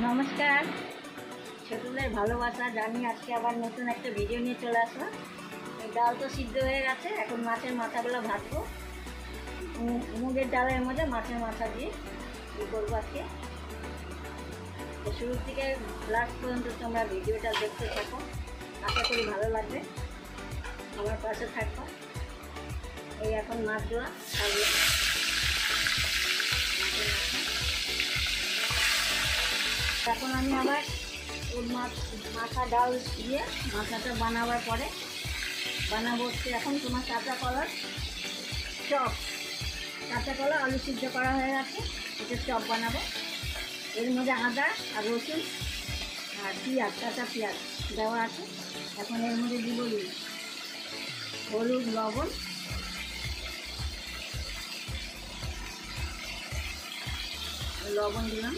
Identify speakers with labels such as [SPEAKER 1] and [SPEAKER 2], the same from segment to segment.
[SPEAKER 1] নমস্কার, ছোটদের ভালোবাসা জানি। আজকে আবার নতুন একটা ভিডিও নিয়ে চলে আসলাম। ডাল তো সিদ্ধ হয়ে গেছে, এখন মাছের মাথাগুলো ভাজবো। মুগের ডালের মধ্যে মাছের মাথা দিয়ে কী করবো আজকে। তো শুরু থেকে লাস্ট পর্যন্ত তোমরা ভিডিওটা দেখতে থাকো, আশা করি ভালো লাগবে। আমার পাশে থাকবো। এই এখন মাছগুলো থাকবে। এখন আমি আবার ওর মাথা ডাল দিয়ে মাথাটা বানাবার পরে বানাবো হচ্ছে এখন তোমার কাঁচা কলার চপ। কাঁচা কলা আলু সিদ্ধ করা হয়ে গেছে, এটা চপ বানাবো। এর মধ্যে আদা আর রসুন আর পেঁয়াজ, কাঁচা পেঁয়াজ দেওয়া আছে। এখন এর মধ্যে দিব হলুদ, লবণ, দিলাম।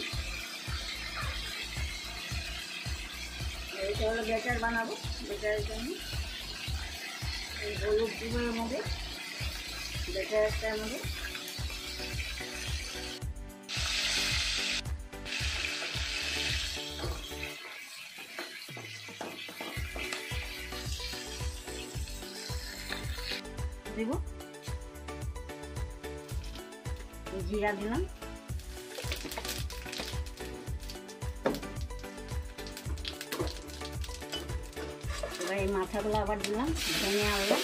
[SPEAKER 1] এটা হলো ব্যাটার বানাবো, ব্যাটারের জন্য এই হলুদ দিব এর মধ্যে, ব্যাটারটার মধ্যে। দিব জিরা দিলাম, এবার এই মাথাগুলো আবার দিলাম, ধনে আলু,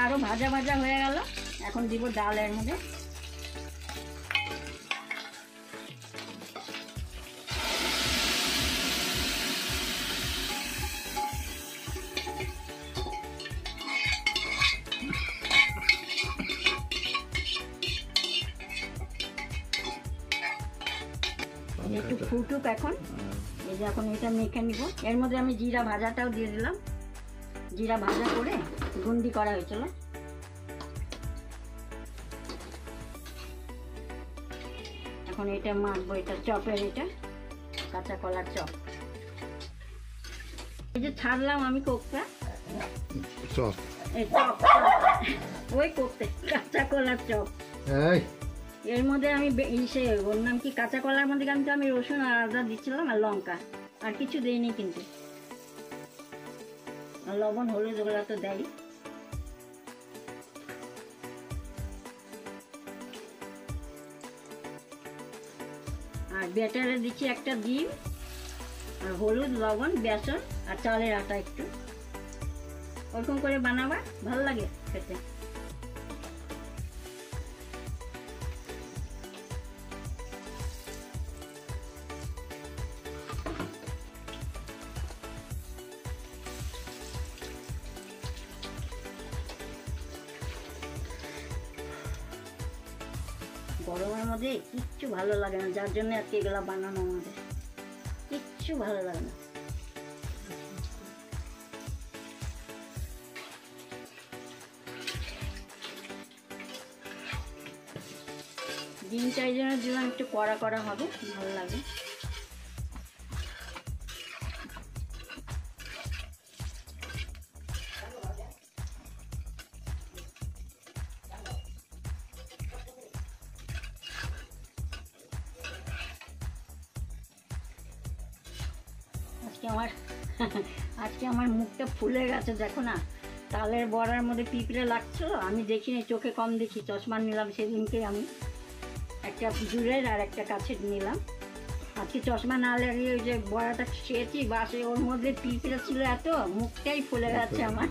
[SPEAKER 1] আরও ভাজা ভাজা হয়ে গেল। এখন দিব ডালের মধ্যে। একটু ফুটুক এখন। এই যে এখন এটা মেখে নিব। এর মধ্যে আমি জিরা ভাজাটাও দিয়ে দিলাম। জিরা ভাজা করে গুন্ডি করা হয়েছিল। এখন এটা মাখবো, এটা চপের, এটা কাঁচা কলার চপ। এই যে ছাড়লাম আমি কোকটা, চপ ওই কোকতে কাঁচা কলার চপ। এর মধ্যে আমি ওর নাম কি, কাঁচা কলার মধ্যে কিন্তু আমি রসুন আর আদা দিচ্ছিলাম আর লঙ্কা, আর কিছু দিইনি কিন্তু। লবণ, হলুদ ওগুলো তো দেয়। আর ব্যাটারে দিচ্ছি একটা ডিম আর হলুদ, লবণ, বেসন আর চালের আটা একটু। ওরকম করে বানাবা, ভালো লাগে খেতে। গরমের মধ্যে কিচ্ছু ভালো লাগে না, যার জন্য আজকে এগুলো বানানো। আমাদের কিচ্ছু ভালো লাগে না। ডিমটা এই জন্য দিলাম, একটু কড়া কড়া হবে, ভালো লাগে। আজকে আমার মুখটা ফুলে গেছে, দেখো না। তালের বড়ার মধ্যে পিঁপড়ে লাগছিল, আমি দেখিনি, চোখে কম দেখি। চশমা নিলাম সেদিনকে আমি, একটা জুড়ের আর একটা কাছের নিলাম। আজকে চশমা না লাগিয়ে ওই যে বড়াটা খেয়েছি, বাসে ওর মধ্যে পিঁপড়ে ছিল এত, মুখটাই ফুলে গেছে আমার।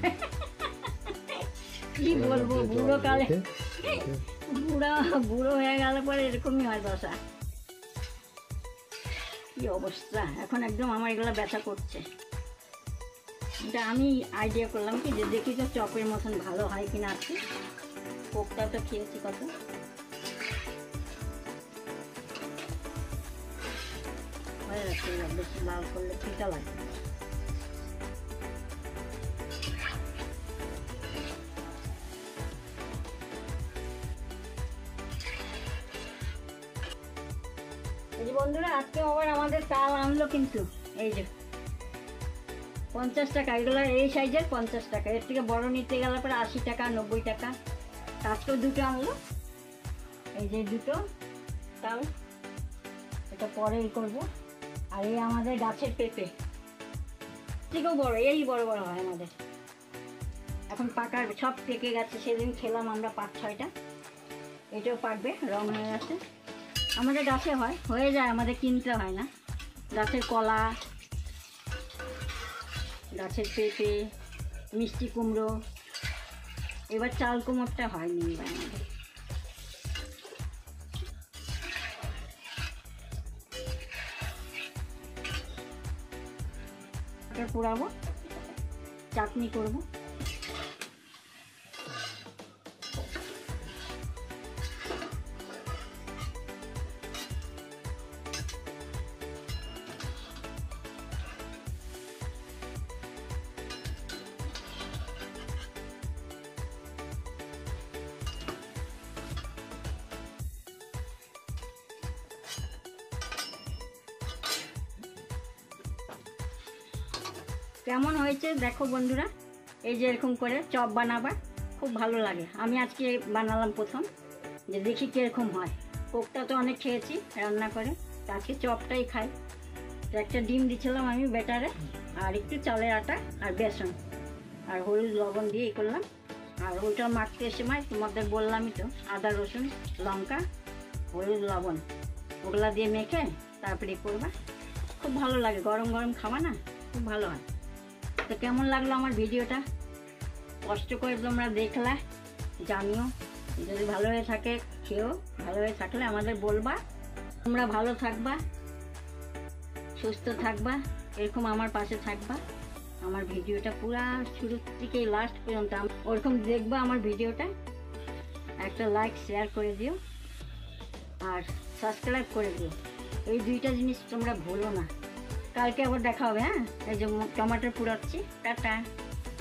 [SPEAKER 1] কি বলবো, বুড়ো কালে বুড়ো হয়ে গেল পরে এরকমই হয় দশা। কি অবস্থা, এখন একদম আমার এগুলো ব্যথা করছে। এটা আমি আইডিয়া করলাম কি, যে দেখি তো চপের মতন ভালো হয় কিনা। আছে কোকটা তো খেয়েছি কত। বেশি লাল করলে ফিটা লাগে। এই যে বন্ধুরা, আজকে আবার আমাদের তাল আনলো কিন্তু, এই যে 50 টাকা, এগুলো এই সাইজের 50 টাকা, এর থেকে বড় নিতে গেলে পরে 80 টাকা 90 টাকা। আজকেও দুটো আনলো, এই যে দুটো তাল, এটা পরে করবো। আর এই আমাদের গাছের পেঁপে, থেকেও বড়, এই বড় বড় হয় আমাদের, এখন পাকার সব পেকে গেছে, সেদিন খেলাম আমরা 5-6টা, এটাও পাকবে, রং হয়ে গেছে। আমাদের গাছে হয়, হয়ে যায়, আমাদের কিনতে হয় না। গাছের কলা, গাছের পেঁপে, মিষ্টি কুমড়ো, এবার চাল কুমড়োটা হয়নি এবার আমাদের। পোড়াবো, চাটনি করবো। কেমন হয়েছে দেখো বন্ধুরা, এই যে এরকম করে চপ বানাবা, খুব ভালো লাগে। আমি আজকে বানালাম প্রথম, যে দেখি কীরকম হয়। কোকটা তো অনেক খেয়েছি রান্না করে, আজকে চপটাই খাই। তো একটা ডিম দিয়েছিলাম আমি ব্যাটারে, আর একটু চালের আটা আর বেসন আর হলুদ লবণ দিয়ে করলাম। আর ওইটা মাখতে সময় তোমাদের বললামই তো, আদা রসুন লঙ্কা হলুদ লবণ ওগুলা দিয়ে মেখে তারপরে করবা, খুব ভালো লাগে। গরম গরম খাবা না, খুব ভালো হয়। তো কেমন লাগলো আমার ভিডিওটা, কষ্ট করে তোমরা দেখলা, জানিও। যদি ভালো হয়ে থাকে খেয়েও, ভালো হয়ে থাকলে আমাদের বলবা। তোমরা ভালো থাকবা, সুস্থ থাকবা, এরকম আমার পাশে থাকবা। আমার ভিডিওটা পুরা শুরু থেকে লাস্ট পর্যন্ত ওরকম দেখবা আমার ভিডিওটা। একটা লাইক শেয়ার করে দিও আর সাবস্ক্রাইব করে দিও, এই দুইটা জিনিস তোমরা ভুলো না। কালকে আবার দেখা হবে। হ্যাঁ, এই যে টমাটো পুরাচ্ছি, টাটা।